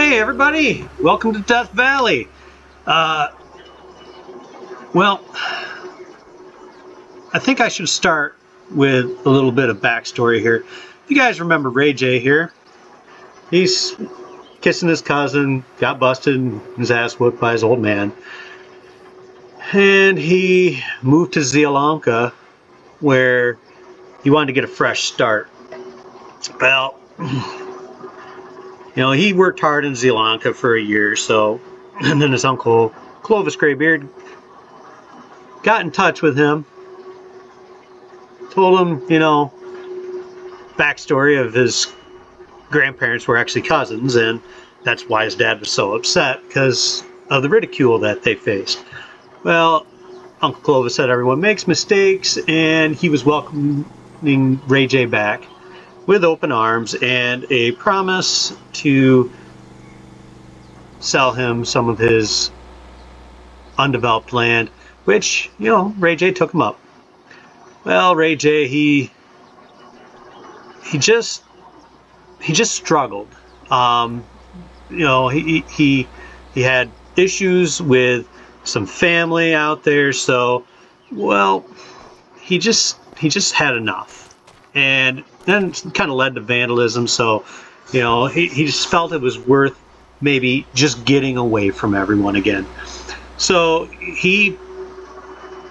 Hey everybody, welcome to Death Valley. Well, I think I should start with a little bit of backstory here. You guys remember Ray J here? He's kissing his cousin, got busted, and his ass whooped by his old man. And he moved to Sri Lanka where he wanted to get a fresh start. Well, he worked hard in Sri Lanka for a year or so, and then his Uncle Clovis Graybeard got in touch with him, told him, backstory of his grandparents were actually cousins, and that's why his dad was so upset, because of the ridicule that they faced. Well, Uncle Clovis said everyone makes mistakes, and he was welcoming Ray J back with open arms and a promise to sell him some of his undeveloped land, which, Ray J took him up. Well, Ray J, he just struggled. He had issues with some family out there, so, well, he just had enough. And then kind of led to vandalism, so, he just felt it was worth maybe just getting away from everyone again. So he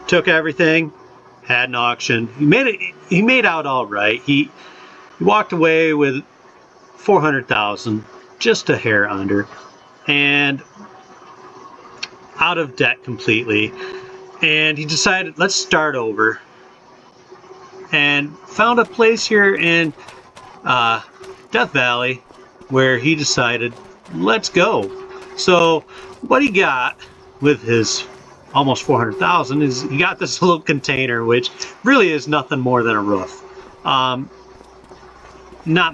took everything, had an auction. He made out all right. He walked away with $400,000, just a hair under, and out of debt completely. And he decided, let's start over. And found a place here in Death Valley where he decided, let's go. So what he got with his almost $400,000 is he got this little container, which really is nothing more than a roof. Not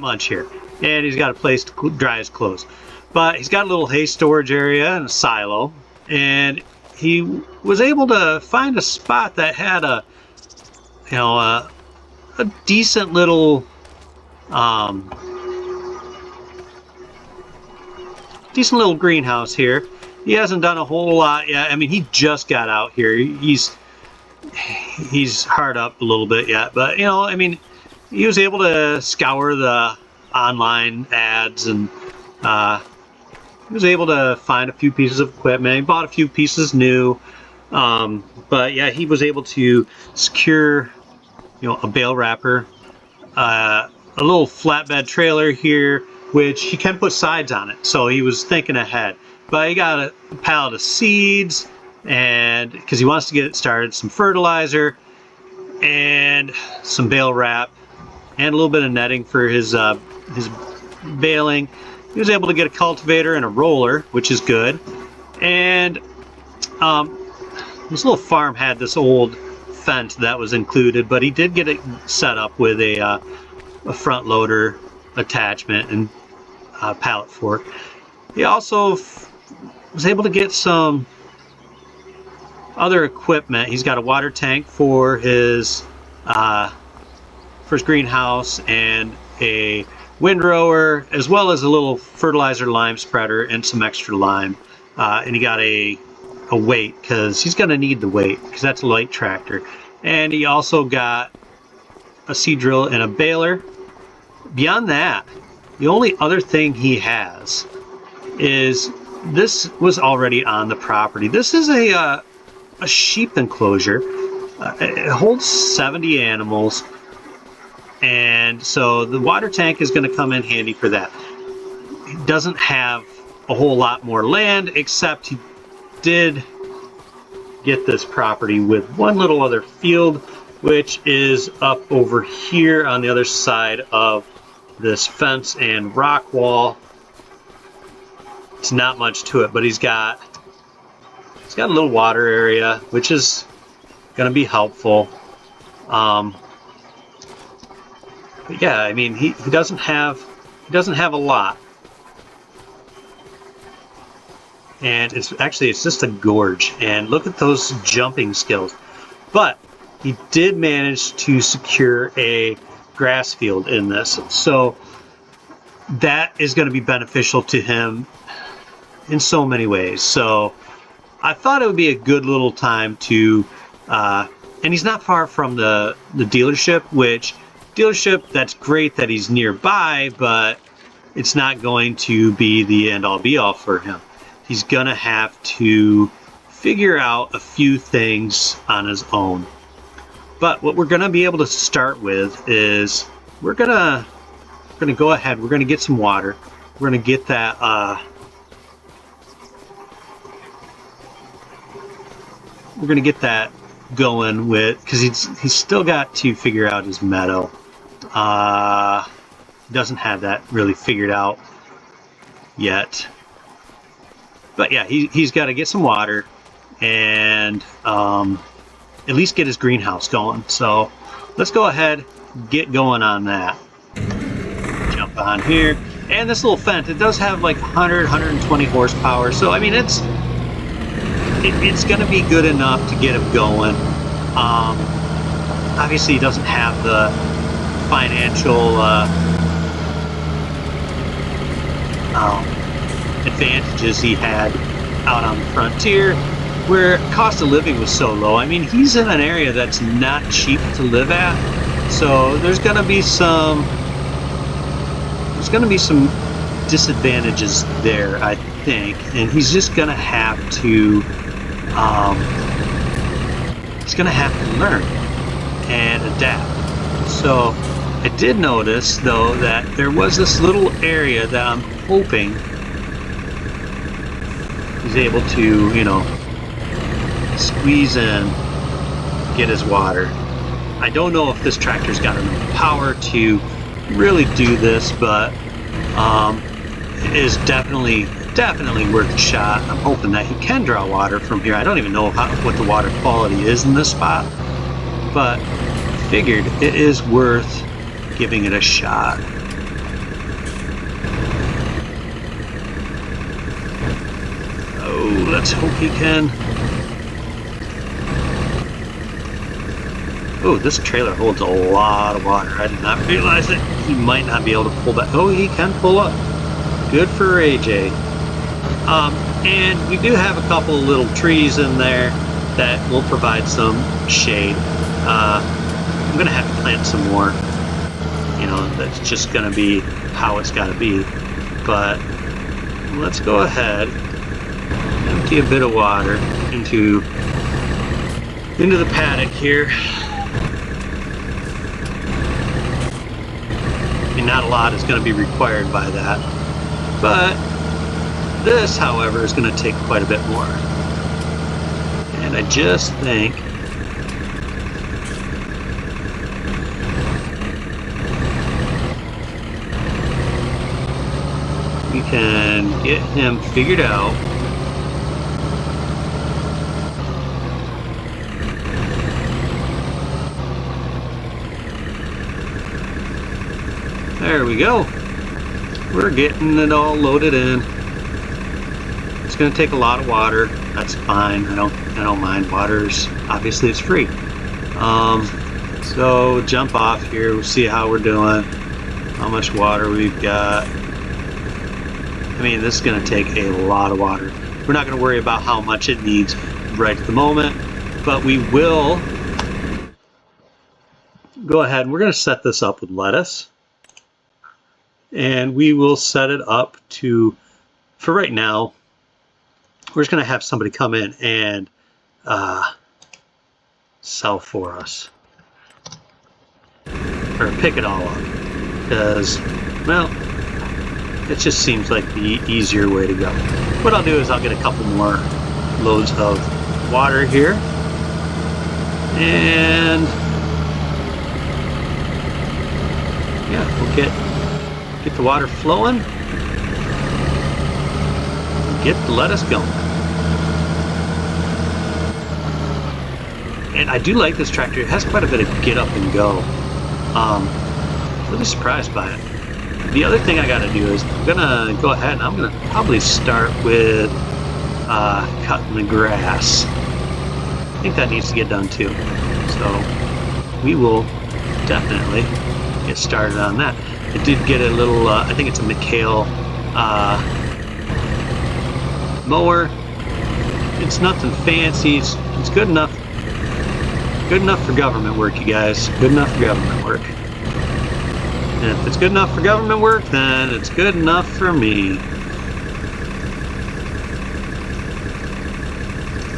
much here. And he's got a place to dry his clothes. But he's got a little hay storage area and a silo. And he was able to find a spot that had a decent little greenhouse here. He hasn't done a whole lot yet. I mean, he just got out here. He's hard up a little bit yet, but he was able to scour the online ads, and he was able to find a few pieces of equipment. He bought a few pieces new, but yeah, he was able to secure a bale wrapper, a little flatbed trailer here, which he can put sides on it. So he was thinking ahead. But he got a pallet of seeds, and because he wants to get it started, some fertilizer, and some bale wrap, and a little bit of netting for his baling. He was able to get a cultivator and a roller, which is good. And this little farm had this old fence that was included, but he did get it set up with a front loader attachment and pallet fork. He also was able to get some other equipment. He's got a water tank for his greenhouse and a windrower, as well as a little fertilizer lime spreader and some extra lime. And he got a weight, because he's going to need the weight, because that's a light tractor. And he also got a seed drill and a baler. Beyond that, the only other thing he has is, this was already on the property. This is a sheep enclosure. It holds 70 animals, and so the water tank is going to come in handy for that. He doesn't have a whole lot more land, except he did get this property with one little other field, which is up over here on the other side of this fence and rock wall. It's not much to it, but he's got a little water area, which is going to be helpful. But yeah, I mean, he doesn't have a lot. And it's just a gorge, and look at those jumping skills. But he did manage to secure a grass field in this, so that is going to be beneficial to him in so many ways. So I thought it would be a good little time to, and he's not far from the dealership, which dealership, that's great that he's nearby, but it's not going to be the end all be all for him. He's gonna have to figure out a few things on his own. But what we're gonna be able to start with is we're gonna go ahead, we're gonna get some water. We're gonna get that going with, because he's still got to figure out his meadow. Doesn't have that really figured out yet. But yeah, he's got to get some water and at least get his greenhouse going. So let's go ahead, get going on that. Jump on here. And this little fence, it does have like 120 horsepower. So I mean, it's going to be good enough to get him going. Obviously, he doesn't have the financial advantages he had out on the frontier, where cost of living was so low. I mean, he's in an area that's not cheap to live at, so there's going to be some disadvantages there, I think, and he's just going to have to learn and adapt. So I did notice, though, that there was this little area that I'm hoping he's able to, you know, squeeze in, get his water. I don't know if this tractor's got enough power to really do this, but it is definitely worth a shot. I'm hoping that he can draw water from here. I don't even know what the water quality is in this spot, but I figured it is worth giving it a shot. Oh, let's hope he can. Oh, this trailer holds a lot of water. I did not realize that he might not be able to pull back. Oh, he can pull up. Good for AJ. And we do have a couple little trees in there that will provide some shade. I'm going to have to plant some more. You know, that's just going to be how it's got to be. But let's go ahead, empty a bit of water into the paddock here. I mean, not a lot is going to be required by that, but this, however, is going to take quite a bit more. And I just think we can get him figured out. There we go. We're getting it all loaded in. It's going to take a lot of water. That's fine. I don't mind. Water's obviously it's free. So jump off here. We'll see how we're doing. How much water we've got. I mean, this is going to take a lot of water. We're not going to worry about how much it needs right at the moment, but we will go ahead and we're going to set this up with lettuce. And we will set it up to, for right now, we're just going to have somebody come in and sell for us. Or pick it all up. Because, well, it just seems like the easier way to go. What I'll do is I'll get a couple more loads of water here. And, yeah, we'll get the water flowing, get the lettuce going. And I do like this tractor. It has quite a bit of get up and go. Really surprised by it. The other thing I got to do is I'm gonna go ahead and I'm gonna probably start with cutting the grass. I think that needs to get done too. So we will definitely get started on that. I did get a little, I think it's a McHale mower. It's nothing fancy. It's good enough. Good enough for government work, you guys. Good enough for government work. And if it's good enough for government work, then it's good enough for me.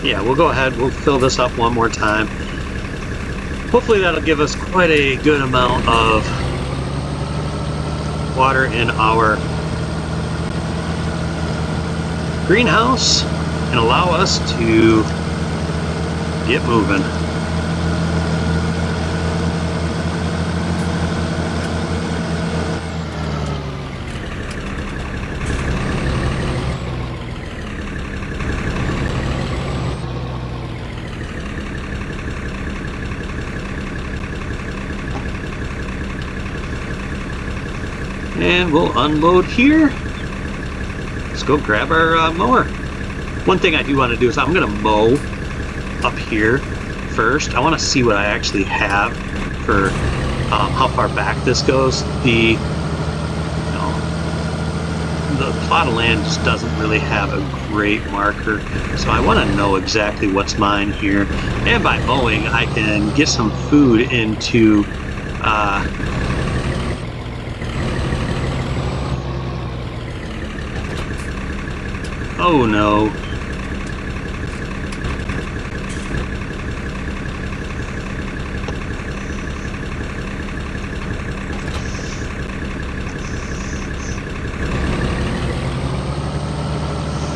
Yeah, we'll go ahead. We'll fill this up one more time. Hopefully that'll give us quite a good amount of water in our greenhouse and allow us to get moving. And we'll unload here. Let's go grab our mower. One thing I do want to do is I'm going to mow up here first. I want to see what I actually have for how far back this goes. The plot of land just doesn't really have a great marker, so I want to know exactly what's mine here. And by mowing, I can get some food into oh no.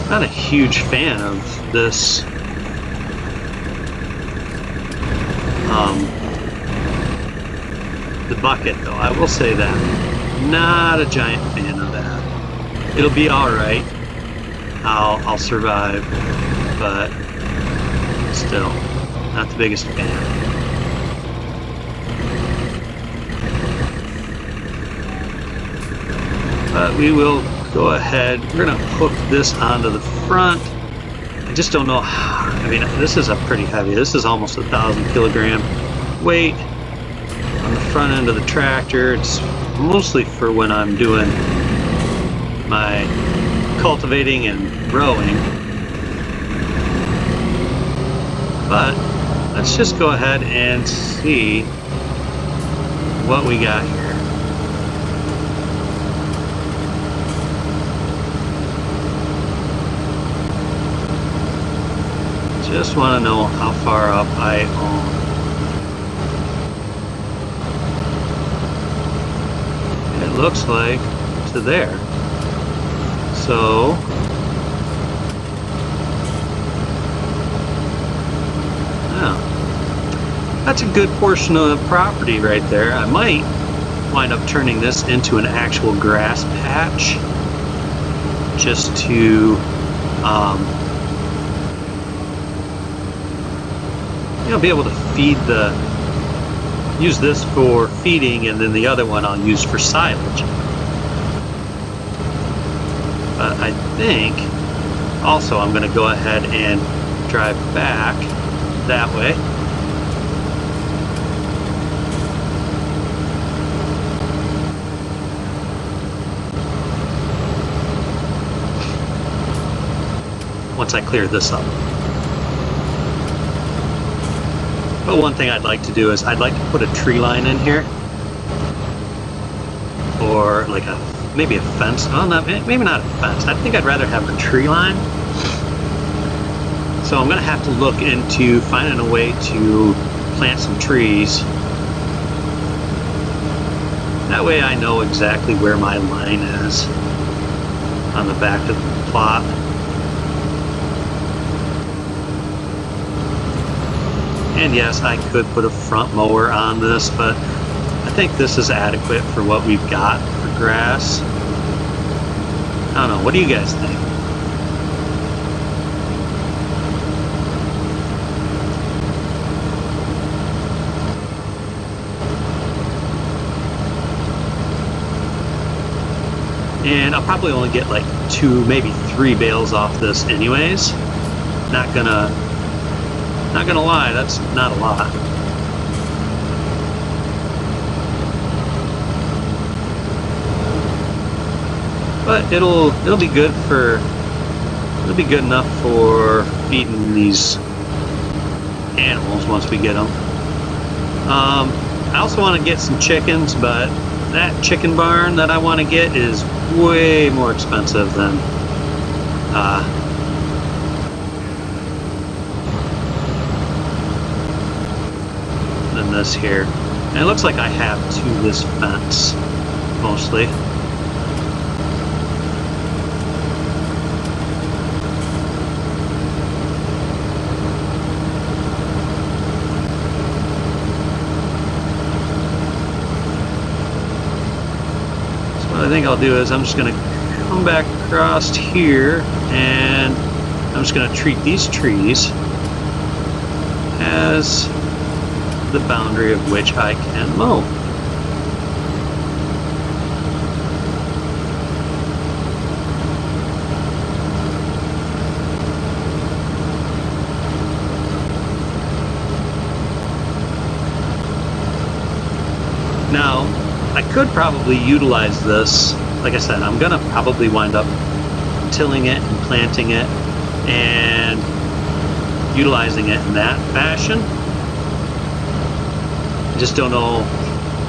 Not a huge fan of this the bucket though, I will say that. Not a giant fan of that. It'll be alright. I'll survive, but still, not the biggest fan. But we will go ahead. We're gonna hook this onto the front. I just don't know how. I mean, this is a pretty heavy. This is almost 1,000 kilogram weight on the front end of the tractor. It's mostly for when I'm doing my cultivating and rowing. But let's just go ahead and see what we got here. Just want to know how far up I own. It looks like to there. So yeah, that's a good portion of the property right there. I might wind up turning this into an actual grass patch just to be able to feed use this for feeding, and then the other one I'll use for silage. But I think also I'm going to go ahead and drive back that way. Once I clear this up. But one thing I'd like to do is I'd like to put a tree line in here, or like maybe a fence. Well, maybe not a fence. I think I'd rather have a tree line. So I'm gonna have to look into finding a way to plant some trees. That way I know exactly where my line is on the back of the plot. And yes, I could put a front mower on this, but I think this is adequate for what we've got for grass. I don't know, what do you guys think? And I'll probably only get like 2, maybe 3 bales off this anyways. Not gonna lie, that's not a lot. But it'll be good for It'll be good enough for feeding these animals once we get them. I also want to get some chickens, but that chicken barn that I want to get is way more expensive than this here. And it looks like I have to this fence mostly. I think I'll do is I'm just going to come back across here, and I'm just going to treat these trees as the boundary of which I can mow. Now, I could probably utilize this. Like I said, I'm gonna probably wind up tilling it and planting it and utilizing it in that fashion. I just don't know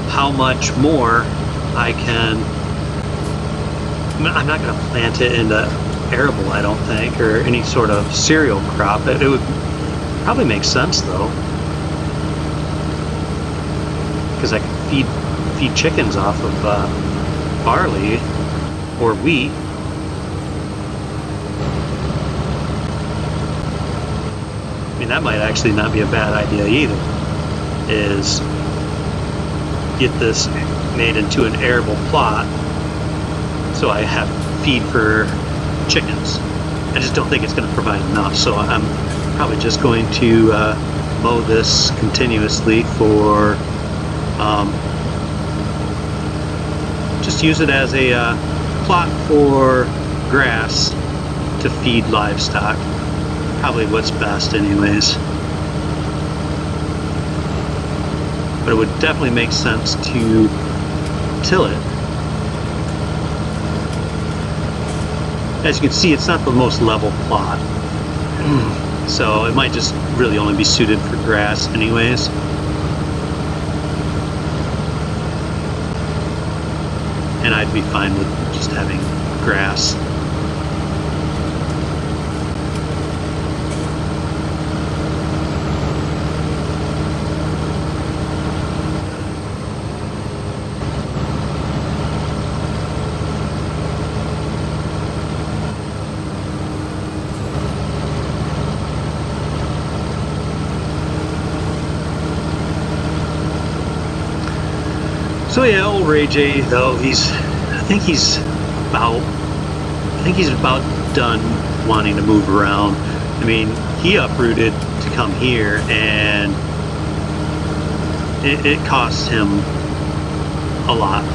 how much more I can. I'm not gonna plant it into arable, I don't think, or any sort of cereal crop. It would probably make sense though, because I could feed chickens off of barley or wheat. I mean, that might actually not be a bad idea either, is get this made into an arable plot so I have feed for chickens. I just don't think it's going to provide enough, so I'm probably just going to mow this continuously for just use it as a plot for grass to feed livestock. Probably what's best anyways. But it would definitely make sense to till it. As you can see, it's not the most level plot. So it might just really only be suited for grass anyways. And I'd be fine with just having grass. So yeah, old Ray J though, I think he's about done wanting to move around. I mean, he uprooted to come here, and it cost him a lot.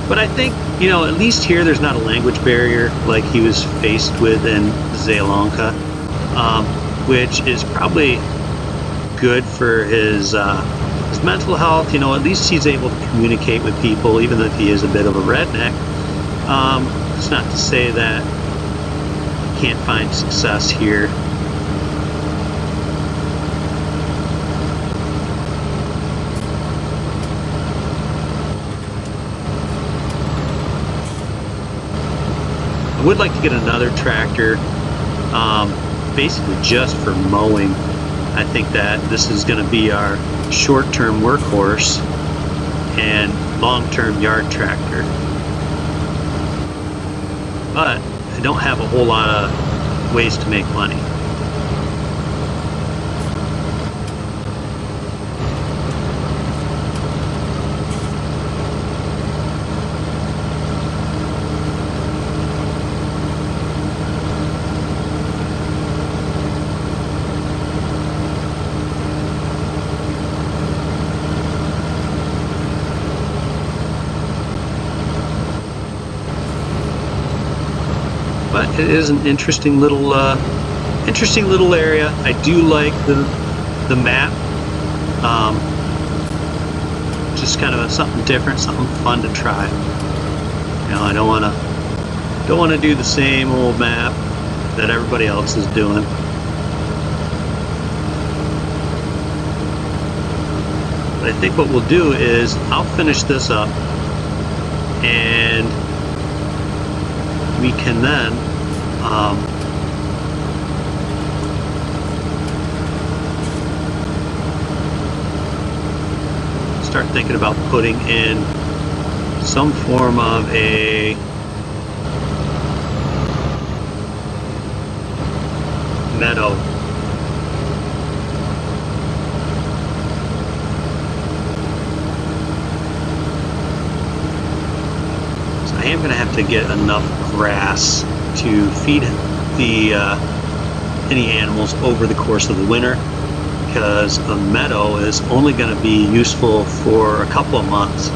But I think, you know, at least here there's not a language barrier like he was faced with in Sri Lanka, which is probably good for his mental health. You know, at least he's able to communicate with people, even if he is a bit of a redneck. It's not to say that he can't find success here. I would like to get another tractor, basically just for mowing. I think that this is going to be our short-term workhorse and long-term yard tractor. But I don't have a whole lot of ways to make money. But it is an interesting little area. I do like the map. Just kind of something different, something fun to try. You know, I don't want to do the same old map. that everybody else is doing. But I think what we'll do is I'll finish this up, and we can then start thinking about putting in some form of a meadow. So I am going to have to get enough grass to feed the any animals over the course of the winter, because a meadow is only going to be useful for a couple of months.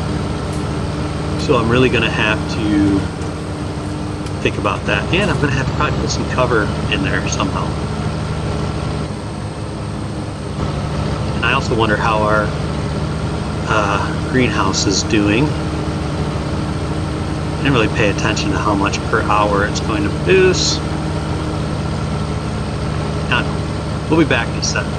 So I'm really going to have to think about that, and I'm going to have to probably put some cover in there somehow. And I also wonder how our greenhouse is doing. I didn't really pay attention to how much per hour it's going to produce. I don't know. We'll be back in a second.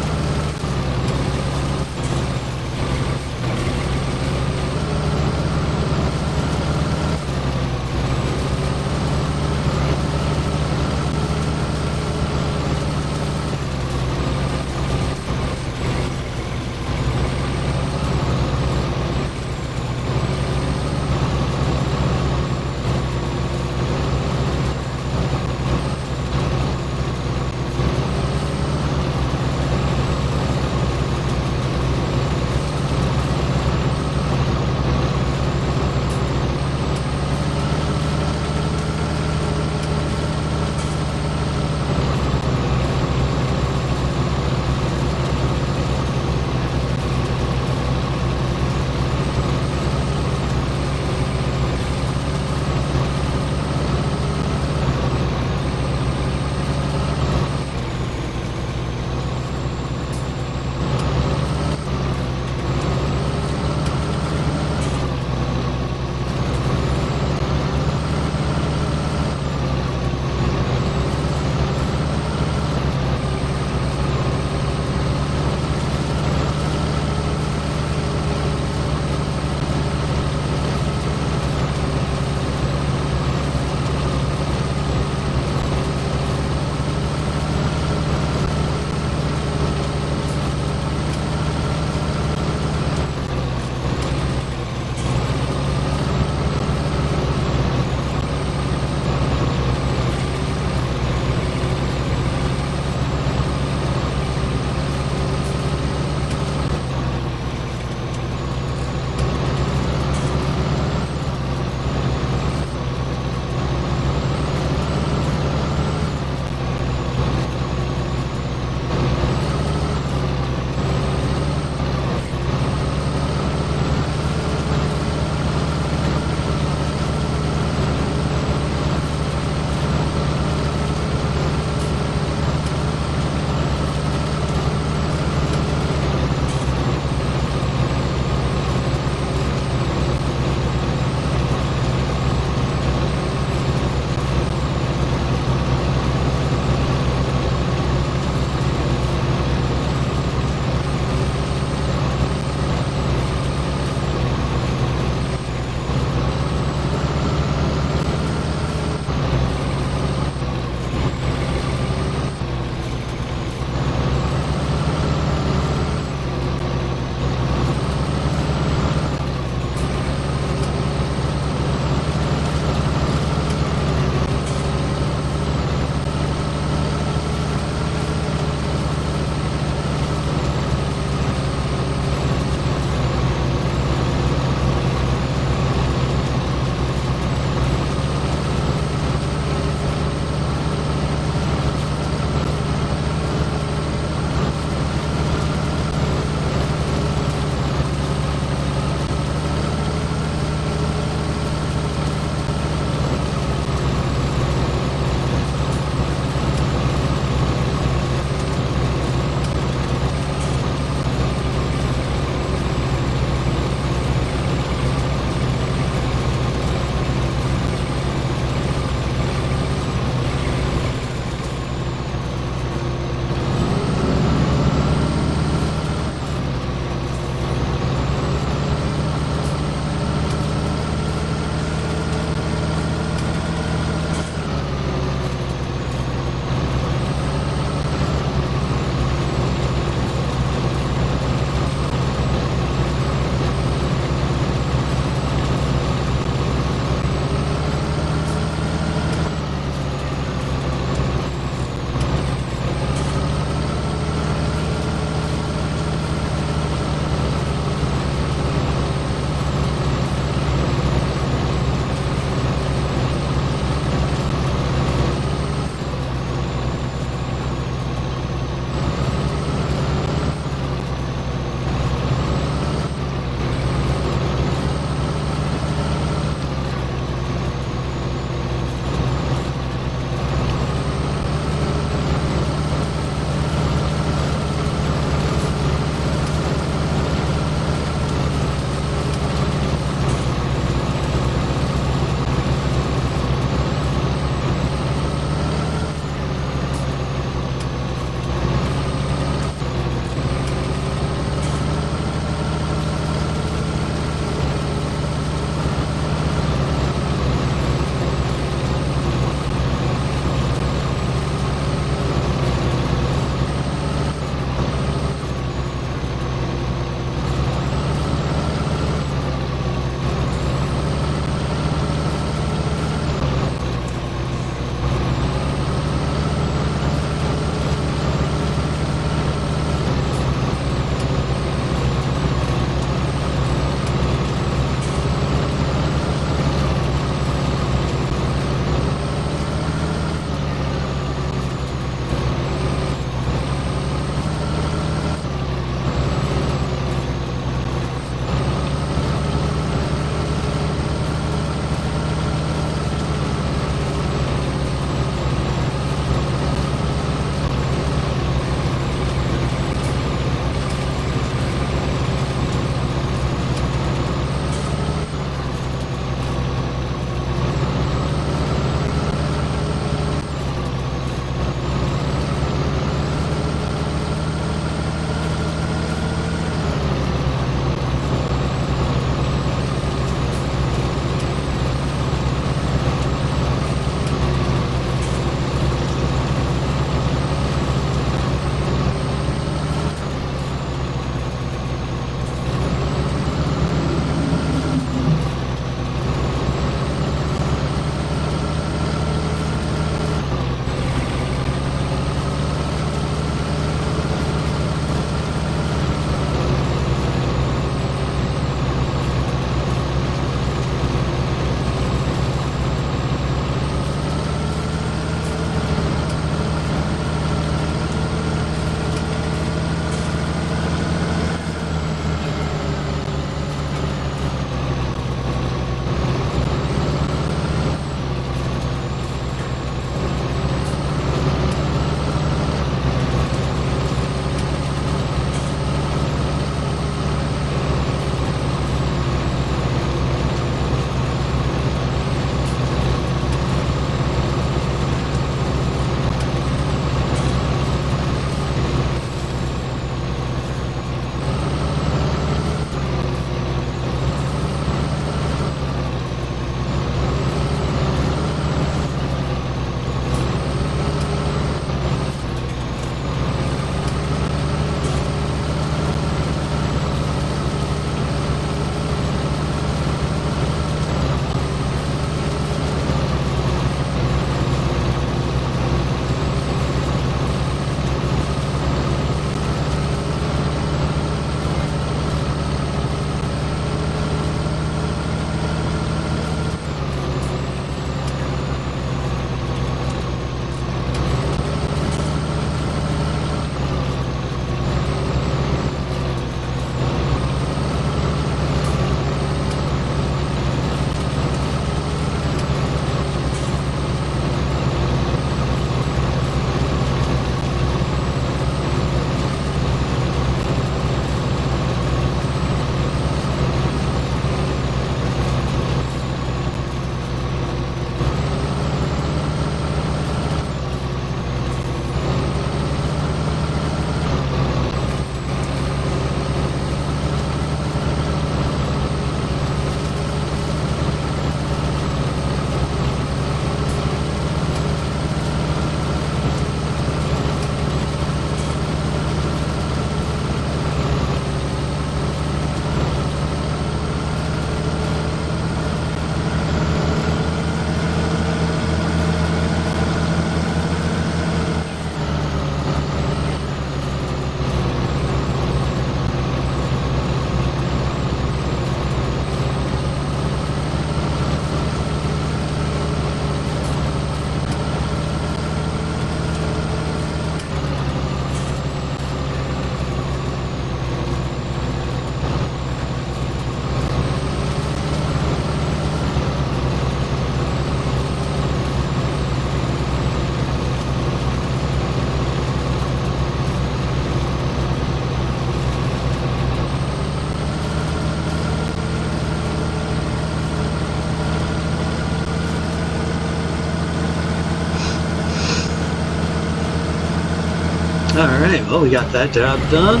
Alright, well, we got that job done.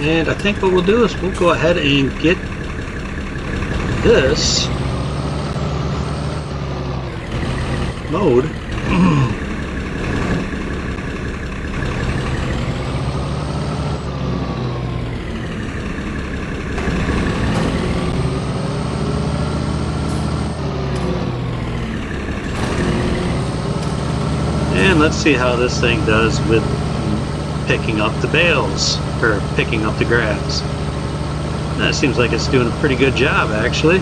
And I think what we'll do is we'll go ahead and get this mowed. And let's see how this thing does with picking up the bales, or picking up the grass. That seems like it's doing a pretty good job, actually.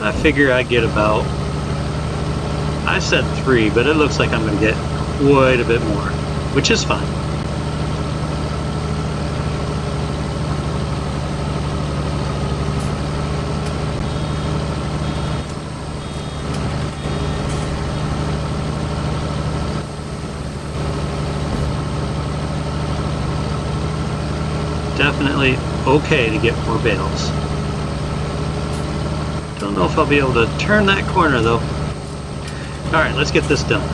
I figure I get about, I said 3, but it looks like I'm going to get quite a bit more, which is fine. Definitely okay to get more bales. Don't know if I'll be able to turn that corner though. Alright, let's get this done.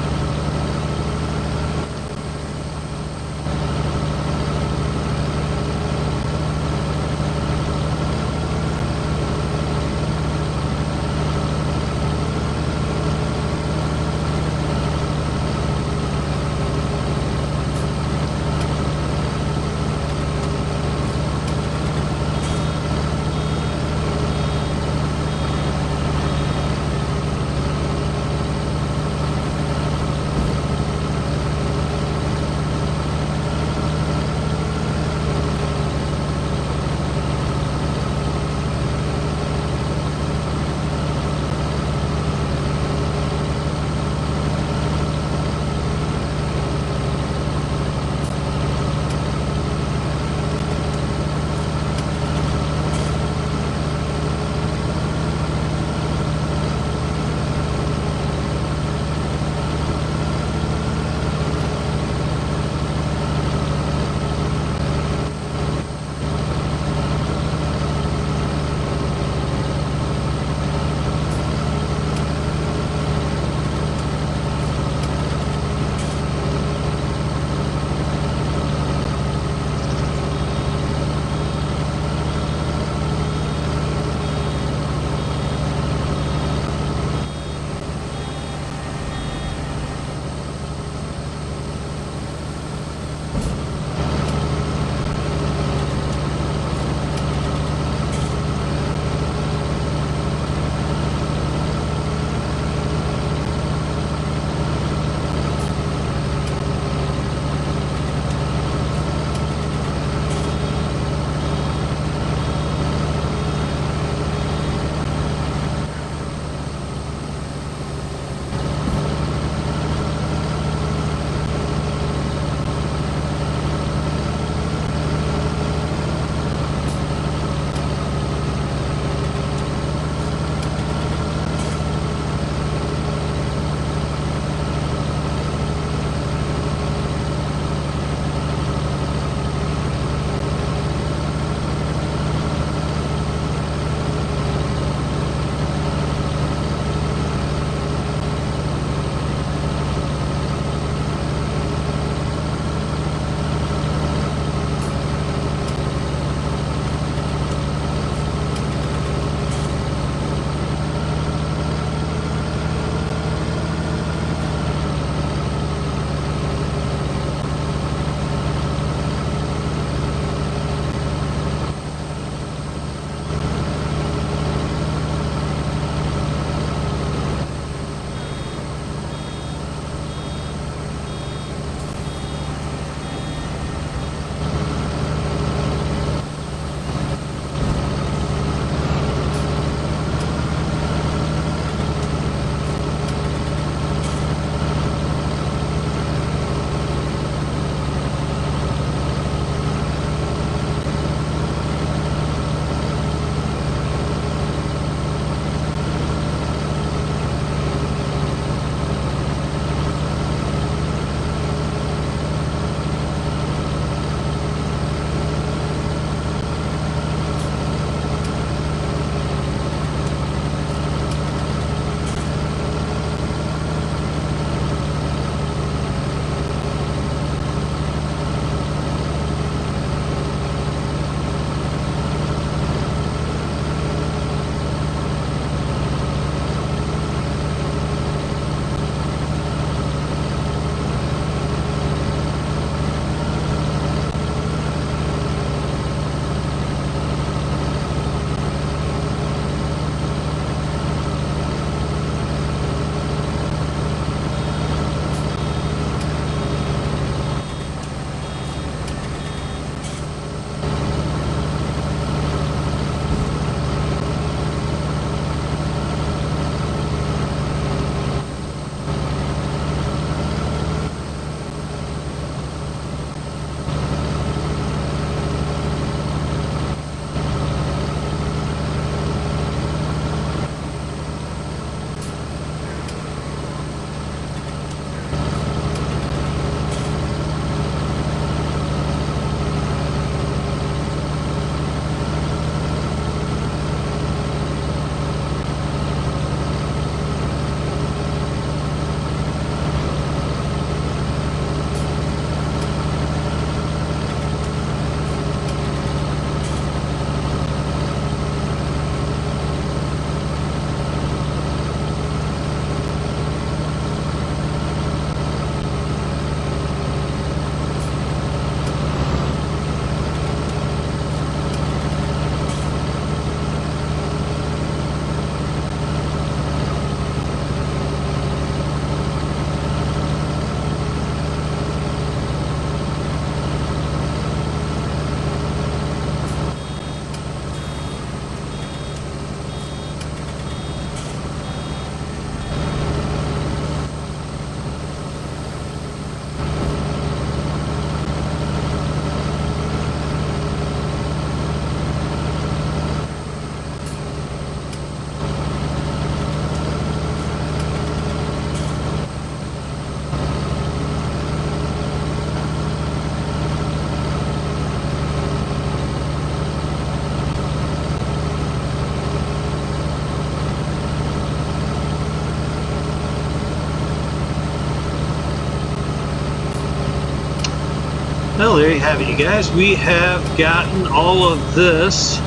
Well, there you have it, you guys. We have gotten all of this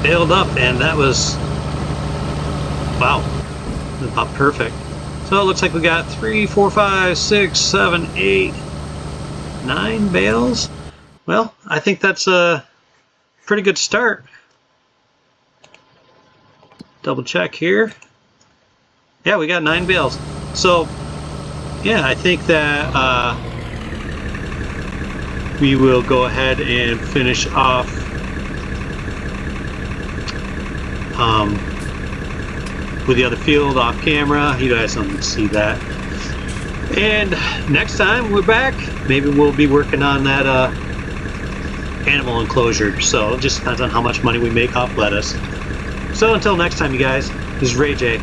baled up, and that was, wow, about perfect. So it looks like we got 3, 4, 5, 6, 7, 8, 9 bales. Well, I think that's a pretty good start. Double check here. Yeah, we got 9 bales. So, yeah, I think that we will go ahead and finish off with the other field off camera. You guys don't see that. And next time we're back, maybe we'll be working on that animal enclosure. So it just depends on how much money we make off lettuce. So until next time, you guys, this is Ray J,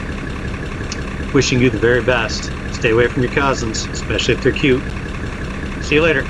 wishing you the very best. Stay away from your cousins, especially if they're cute. See you later.